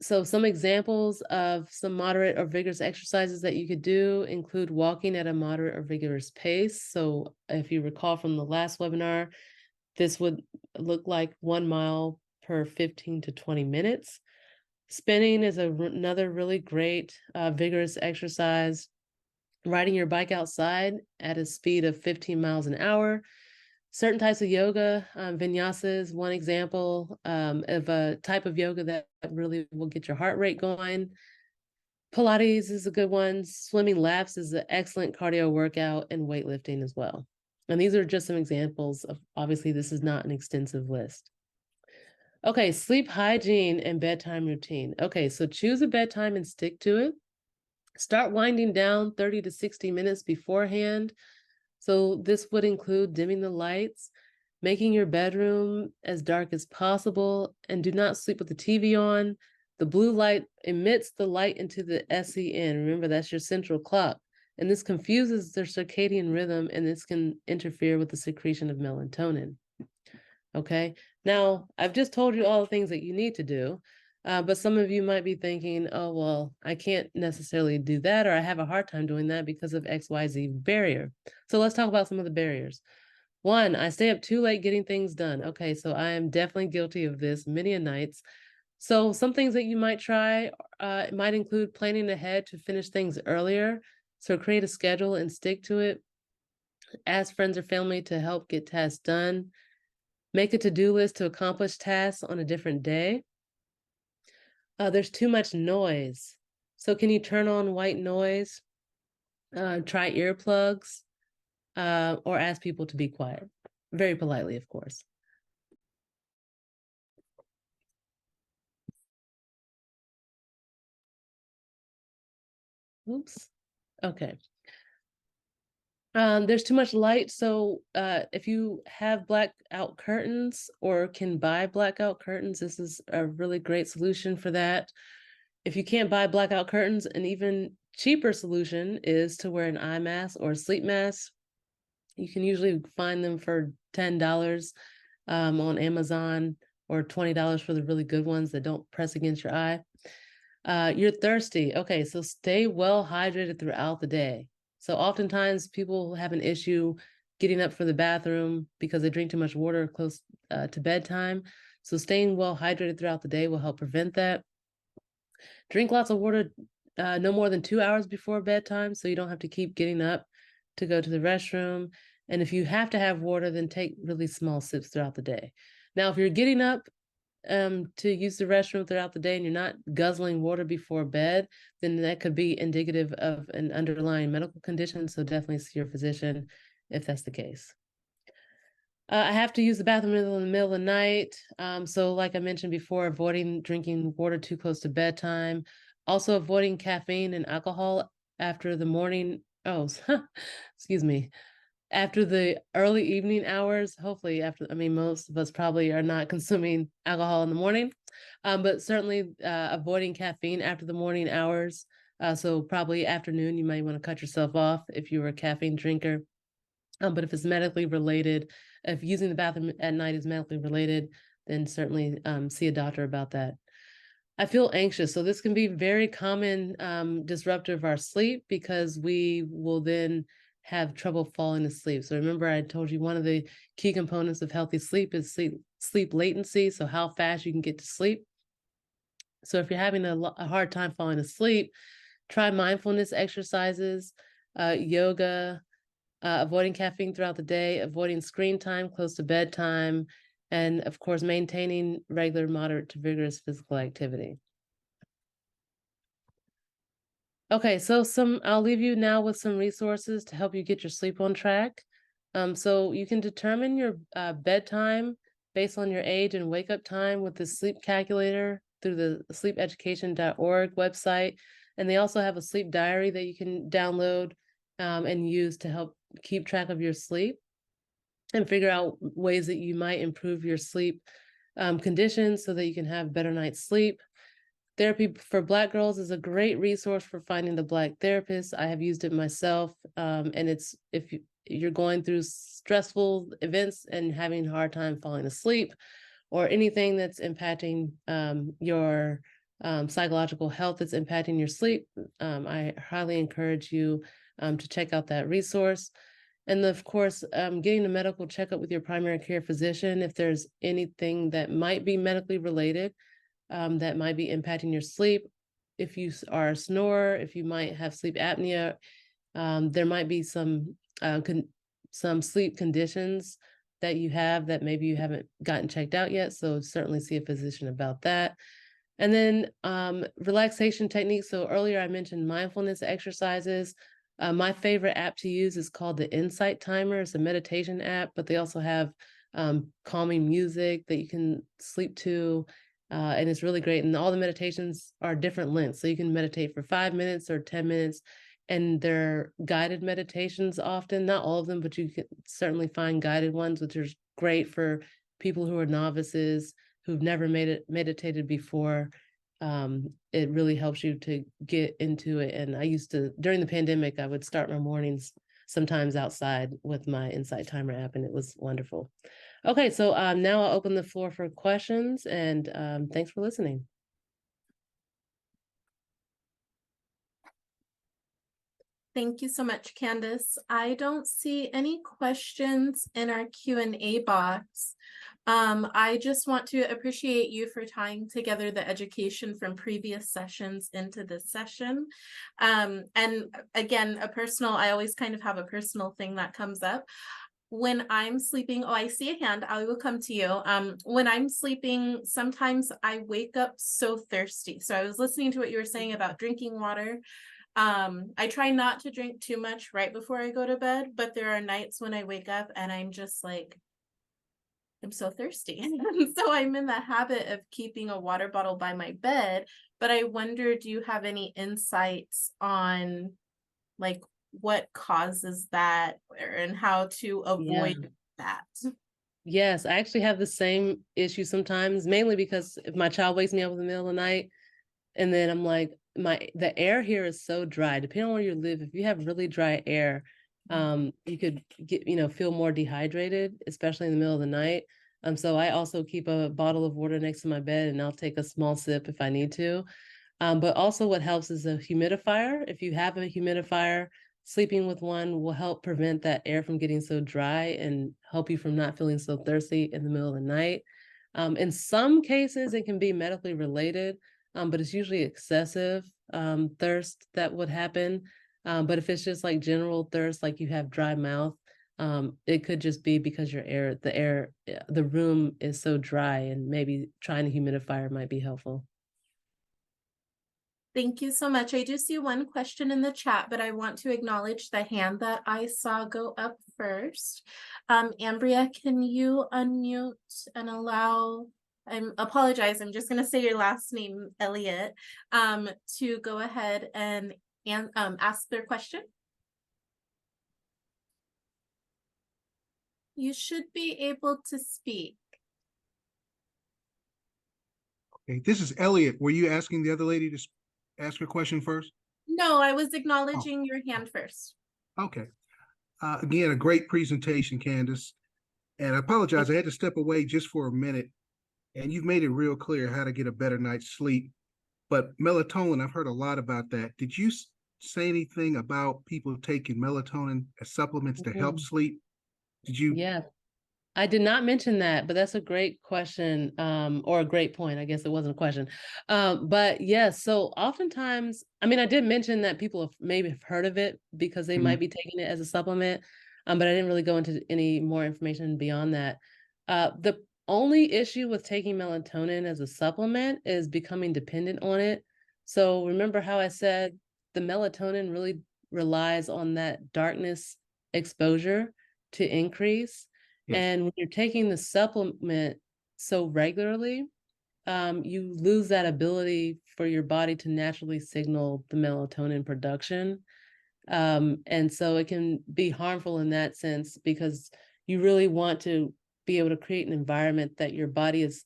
So some examples of some moderate or vigorous exercises that you could do include walking at a moderate or vigorous pace. So if you recall from the last webinar, this would look like 1 mile per 15 to 20 minutes. Spinning is another really great vigorous exercise. Riding your bike outside at a speed of 15 miles an hour. Certain types of yoga, vinyasa is one example of a type of yoga that really will get your heart rate going. Pilates is a good one. Swimming laps is an excellent cardio workout, and weightlifting as well. And these are just some examples of, obviously, this is not an extensive list. Okay, sleep hygiene and bedtime routine. Okay, so choose a bedtime and stick to it. Start winding down 30 to 60 minutes beforehand. So this would include dimming the lights, making your bedroom as dark as possible, and do not sleep with the TV on. The blue light emits the light into the SEN. Remember, that's your central clock. And this confuses their circadian rhythm, and this can interfere with the secretion of melatonin. Okay, now I've just told you all the things that you need to do. But some of you might be thinking, oh, well, I can't necessarily do that, or I have a hard time doing that because of XYZ barrier. So let's talk about some of the barriers. 1, I stay up too late getting things done. Okay, so I am definitely guilty of this many a nights. So some things that you might try might include planning ahead to finish things earlier. So create a schedule and stick to it. Ask friends or family to help get tasks done. Make a to-do list to accomplish tasks on a different day. There's too much noise. So can you turn on white noise? Try earplugs, or ask people to be quiet. Very politely, of course. Oops. Okay. There's too much light. So if you have blackout curtains or can buy blackout curtains, this is a really great solution for that. If you can't buy blackout curtains, an even cheaper solution is to wear an eye mask or a sleep mask. You can usually find them for $10 on Amazon, or $20 for the really good ones that don't press against your eye. You're thirsty. Okay, so stay well hydrated throughout the day. So oftentimes people have an issue getting up for the bathroom because they drink too much water close to bedtime. So staying well hydrated throughout the day will help prevent that. Drink lots of water no more than 2 hours before bedtime, so you don't have to keep getting up to go to the restroom. And if you have to have water, then take really small sips throughout the day. Now, if you're getting up to use the restroom throughout the day and you're not guzzling water before bed, then that could be indicative of an underlying medical condition. So definitely see your physician if that's the case. I have to use the bathroom in the middle of the night. So like I mentioned before, avoiding drinking water too close to bedtime. Also avoiding caffeine and alcohol after the morning. Oh, excuse me. After the early evening hours, hopefully after, I mean, most of us probably are not consuming alcohol in the morning, but certainly avoiding caffeine after the morning hours. So probably afternoon, you might want to cut yourself off if you're a caffeine drinker. But if it's medically related, if using the bathroom at night is medically related, then certainly see a doctor about that. I feel anxious. So this can be very common disruptor of our sleep because we will then have trouble falling asleep. So remember, I told you one of the key components of healthy sleep is sleep latency. So how fast you can get to sleep. So if you're having a hard time falling asleep, try mindfulness exercises, yoga, avoiding caffeine throughout the day, avoiding screen time close to bedtime, and of course, maintaining regular, moderate to vigorous physical activity. Okay, so I'll leave you now with some resources to help you get your sleep on track. So you can determine your bedtime based on your age and wake up time with the sleep calculator through the sleepeducation.org website. And they also have a sleep diary that you can download and use to help keep track of your sleep and figure out ways that you might improve your sleep conditions so that you can have better night's sleep. Therapy for Black girls is a great resource for finding the Black therapist. I have used it myself, and it's if you're going through stressful events and having a hard time falling asleep, or anything that's impacting your psychological health that's impacting your sleep, I highly encourage you to check out that resource. And of course, getting a medical checkup with your primary care physician if there's anything that might be medically related that might be impacting your sleep. If you are a snorer, if you might have sleep apnea, there might be some sleep conditions that you have that maybe you haven't gotten checked out yet. So certainly see a physician about that. And then relaxation techniques. So earlier I mentioned mindfulness exercises. My favorite app to use is called the Insight Timer. It's a meditation app, but they also have calming music that you can sleep to. And it's really great. And all the meditations are different lengths. So you can meditate for 5 minutes or 10 minutes. And they're guided meditations often, not all of them, but you can certainly find guided ones, which are great for people who are novices, who've never meditated before. It really helps you to get into it. And I used to, during the pandemic, I would start my mornings sometimes outside with my Insight Timer app, and it was wonderful. Okay, so now I'll open the floor for questions, and thanks for listening. Thank you so much, Candice. I don't see any questions in our Q&A box. I just want to appreciate you for tying together the education from previous sessions into this session. And again, I always kind of have a personal thing that comes up. When I'm sleeping, oh, I see a hand, I will come to you. When I'm sleeping, sometimes I wake up so thirsty. So I was listening to what you were saying about drinking water. I try not to drink too much right before I go to bed, but there are nights when I wake up and I'm just like, I'm so thirsty. And so I'm in the habit of keeping a water bottle by my bed. But I wonder, do you have any insights on like what causes that and how to avoid that? Yes, I actually have the same issue sometimes, mainly because if my child wakes me up in the middle of the night, and then I'm like, the air here is so dry. Depending on where you live, if you have really dry air, you could feel more dehydrated, especially in the middle of the night. So I also keep a bottle of water next to my bed, and I'll take a small sip if I need to. But also what helps is a humidifier. If you have a humidifier, sleeping with one will help prevent that air from getting so dry and help you from not feeling so thirsty in the middle of the night. In some cases, it can be medically related, but it's usually excessive thirst that would happen. But if it's just like general thirst, like you have dry mouth, it could just be because the room is so dry, and maybe trying a humidifier might be helpful. Thank you so much. I do see one question in the chat, but I want to acknowledge the hand that I saw go up first. Ambria, can you unmute and allow, I apologize, I'm just going to say your last name, Elliot, to go ahead and ask their question? You should be able to speak. Okay, this is Elliot. Were you asking the other lady to ask her question first? No, I was acknowledging your hand first. Okay. Again, a great presentation, Candice. And I apologize, I had to step away just for a minute. And you've made it real clear how to get a better night's sleep. But melatonin, I've heard a lot about that. Did you say anything about people taking melatonin as supplements to help sleep? Did you? Yeah, I did not mention that, but that's a great question, or a great point. I guess it wasn't a question. But yes, so oftentimes, I mean, I did mention that people have maybe have heard of it because they might be taking it as a supplement, but I didn't really go into any more information beyond that. The only issue with taking melatonin as a supplement is becoming dependent on it. So remember how I said the melatonin really relies on that darkness exposure to increase. Yes. And when you're taking the supplement so regularly, you lose that ability for your body to naturally signal the melatonin production. And so it can be harmful in that sense because you really want to be able to create an environment that your body is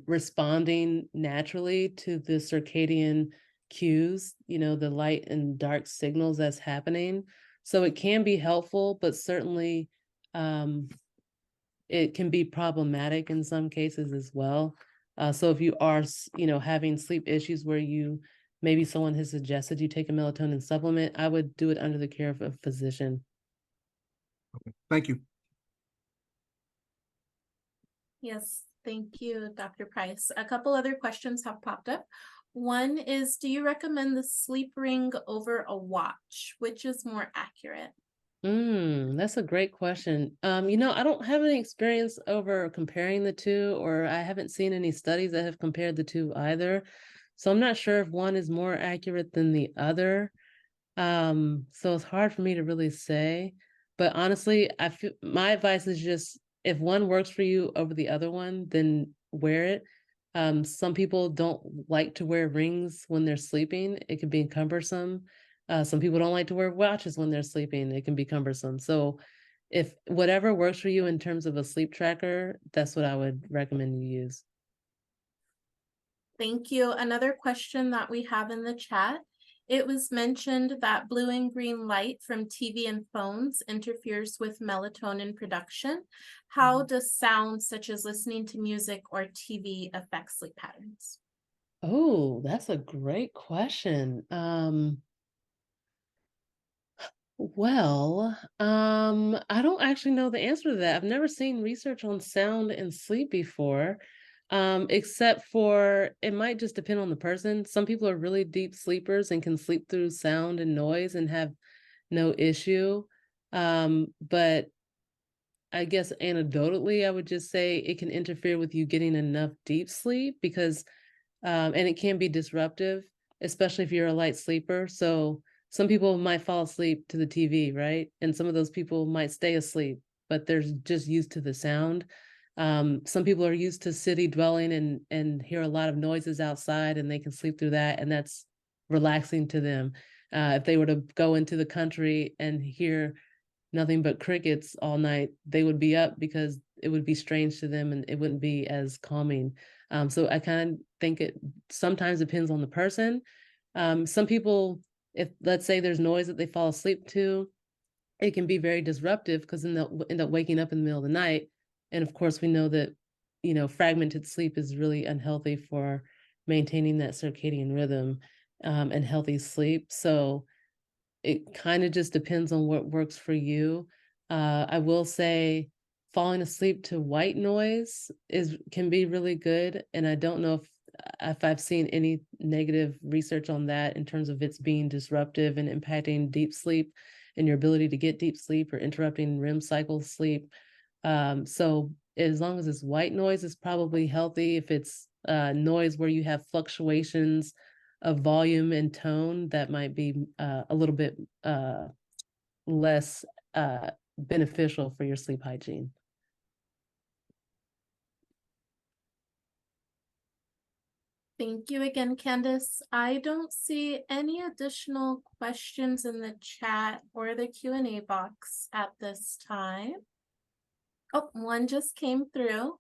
responding naturally to the circadian cues, the light and dark signals that's happening. So it can be helpful, but certainly it can be problematic in some cases as well. So if you are, having sleep issues where maybe someone has suggested you take a melatonin supplement, I would do it under the care of a physician. Okay. Thank you. Yes, thank you, Dr. Price. A couple other questions have popped up. One is, do you recommend the sleep ring over a watch? Which is more accurate? That's a great question. I don't have any experience over comparing the two, or I haven't seen any studies that have compared the two either. So I'm not sure if one is more accurate than the other. So it's hard for me to really say. But honestly, I feel my advice is just if one works for you over the other one, then wear it. Some people don't like to wear rings when they're sleeping. It can be cumbersome. Some people don't like to wear watches when they're sleeping. It can be cumbersome. So if whatever works for you in terms of a sleep tracker, that's what I would recommend you use. Thank you. Another question that we have in the chat. It was mentioned that blue and green light from TV and phones interferes with melatonin production. How does sound such as listening to music or TV affect sleep patterns? Oh, that's a great question. I don't actually know the answer to that. I've never seen research on sound and sleep before, except for it might just depend on the person. Some people are really deep sleepers and can sleep through sound and noise and have no issue. But I guess anecdotally, I would just say it can interfere with you getting enough deep sleep because and it can be disruptive, especially if you're a light sleeper. So some people might fall asleep to the TV, right? And some of those people might stay asleep, but they're just used to the sound. Some people are used to city dwelling and hear a lot of noises outside and they can sleep through that, and that's relaxing to them. If they were to go into the country and hear nothing but crickets all night, they would be up because it would be strange to them and it wouldn't be as calming. So I kind of think it sometimes depends on the person. Some people, if let's say there's noise that they fall asleep to, it can be very disruptive because then they'll end up waking up in the middle of the night. And of course, we know that, fragmented sleep is really unhealthy for maintaining that circadian rhythm and healthy sleep. So it kind of just depends on what works for you. I will say falling asleep to white noise can be really good. And I don't know if I've seen any negative research on that in terms of it's being disruptive and impacting deep sleep and your ability to get deep sleep or interrupting REM cycle sleep. So as long as it's white noise, it's probably healthy. If it's noise where you have fluctuations a volume and tone that might be a little bit less beneficial for your sleep hygiene. Thank you again, Candice. I don't see any additional questions in the chat or the Q&A box at this time. Oh, one just came through.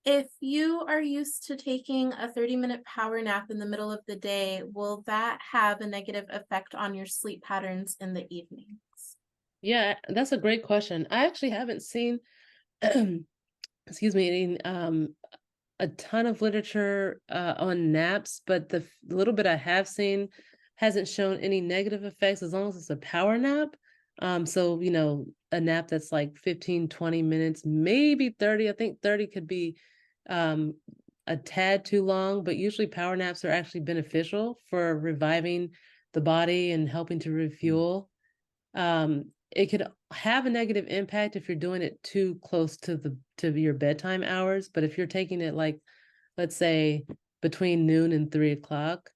If you are used to taking a 30-minute power nap in the middle of the day, will that have a negative effect on your sleep patterns in the evenings? Yeah, that's a great question. I actually haven't seen, excuse me, a ton of literature on naps, but the little bit I have seen hasn't shown any negative effects as long as it's a power nap. So, you know, a nap that's like 15, 20 minutes, maybe 30. I think 30 could be a tad too long, but usually power naps are actually beneficial for reviving the body and helping to refuel. It could have a negative impact if you're doing it too close to your bedtime hours. But if you're taking it like, let's say between noon and 3 o'clock,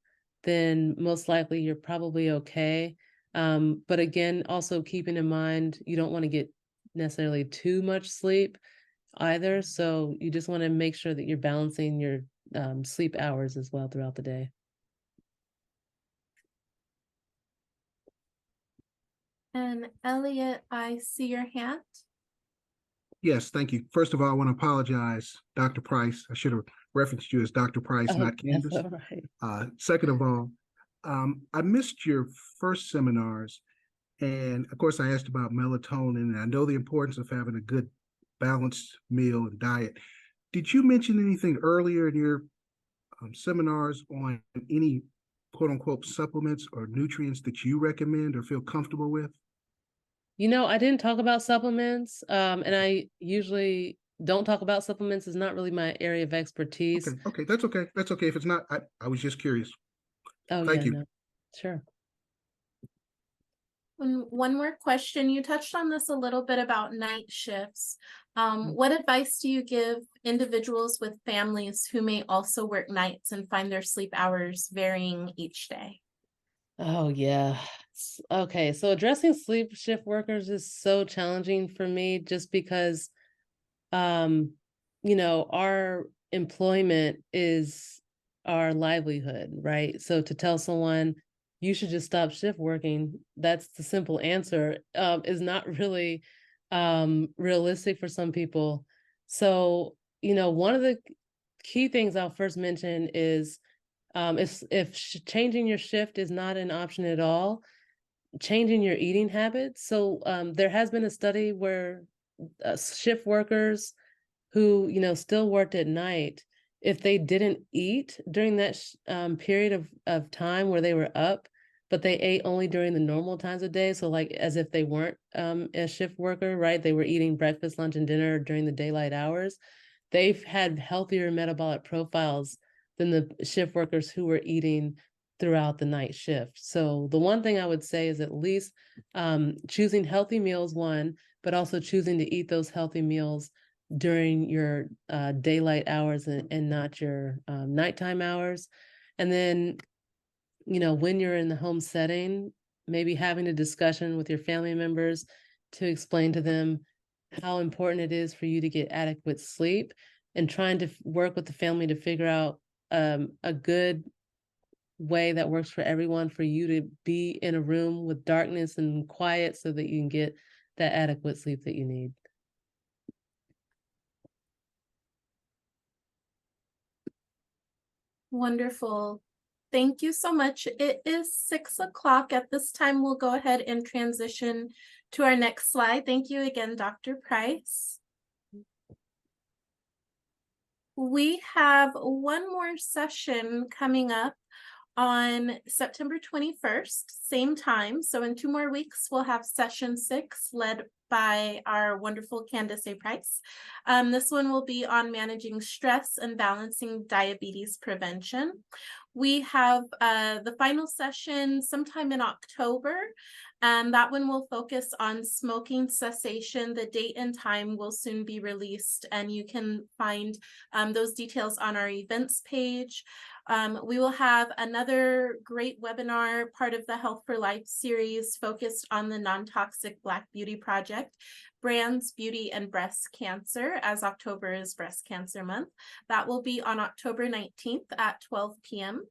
then most likely you're probably okay. But again, also keeping in mind, you don't want to get necessarily too much sleep either. So you just want to make sure that you're balancing your sleep hours as well throughout the day. And Elliot, I see your hand. Yes, thank you. First of all, I want to apologize, Dr. Price. I should have referenced you as Dr. Price, not That's Candice. all right. Second of all, I missed your first seminars. And of course, I asked about melatonin, and I know the importance of having a good balanced meal and diet. Did you mention anything earlier in your seminars on any quote unquote supplements or nutrients that you recommend or feel comfortable with? You know, I didn't talk about supplements, and I usually don't talk about supplements. It's not really my area of expertise. Okay, that's okay. That's okay. If it's not, I was just curious. Oh, Thank yeah, you. no, sure. One more question. You touched on this a little bit about night shifts. What advice do you give individuals with families who may also work nights and find their sleep hours varying each day? Oh, yeah. Okay, so addressing sleep shift workers is so challenging for me just because, you know, our employment is our livelihood, right? So to tell someone you should just stop shift working, that's the simple answer, is not really realistic for some people. So, you know, one of the key things I'll first mention is if changing your shift is not an option at all, changing your eating habits. So there has been a study where shift workers who, you know, still worked at night, if they didn't eat during that period of time where they were up, but they ate only during the normal times of day, so like as if they weren't a shift worker, right? They were eating breakfast, lunch, and dinner during the daylight hours. They've had healthier metabolic profiles than the shift workers who were eating throughout the night shift. So the one thing I would say is at least choosing healthy meals, one, but also choosing to eat those healthy meals during your daylight hours and not your nighttime hours. And then, you know, when you're in the home setting, maybe having a discussion with your family members to explain to them how important it is for you to get adequate sleep, and trying to work with the family to figure out a good way that works for everyone for you to be in a room with darkness and quiet so that you can get that adequate sleep that you need. Wonderful. Thank you so much. It is 6 o'clock. At this time, we'll go ahead and transition to our next slide. Thank you again, Dr. Price. We have one more session coming up on September 21st, same time. So in 2 more weeks, we'll have session 6 led by our wonderful Candice Price. This one will be on managing stress and balancing diabetes prevention. We have the final session sometime in October. And that one will focus on smoking cessation. The date and time will soon be released, and you can find those details on our events page. We will have another great webinar, part of the Health for Life series, focused on the Non-Toxic Black Beauty Project, Brands, Beauty, and Breast Cancer, as October is Breast Cancer Month. That will be on October 19th at 12 p.m.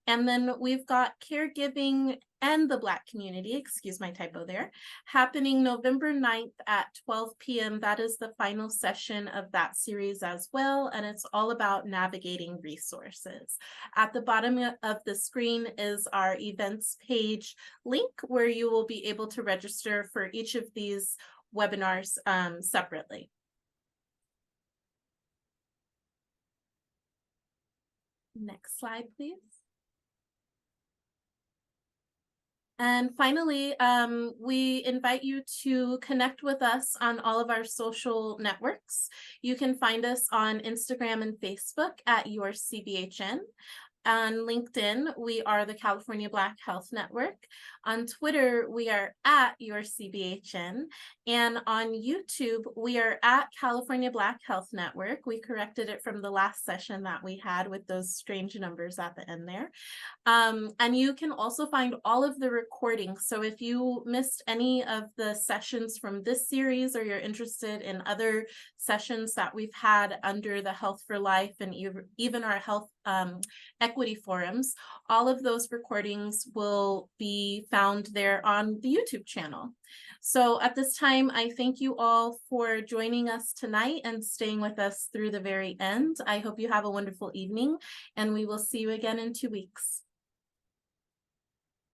And then we've got caregiving and the Black community, excuse my typo there, happening November 9th at 12 p.m. That is the final session of that series as well, and it's all about navigating resources. At the bottom of the screen is our events page link, where you will be able to register for each of these webinars separately. Next slide, please. And finally, we invite you to connect with us on all of our social networks. You can find us on Instagram and Facebook at Your CBHN. On LinkedIn, we are the California Black Health Network. On Twitter, we are at Your CBHN. And on YouTube, we are at California Black Health Network. We corrected it from the last session that we had with those strange numbers at the end there. And you can also find all of the recordings. So if you missed any of the sessions from this series, or you're interested in other sessions that we've had under the Health for Life and even our health equity forums, all of those recordings will be found there on the YouTube channel. So at this time, I thank you all for joining us tonight and staying with us through the very end. I hope you have a wonderful evening, and we will see you again in 2 weeks.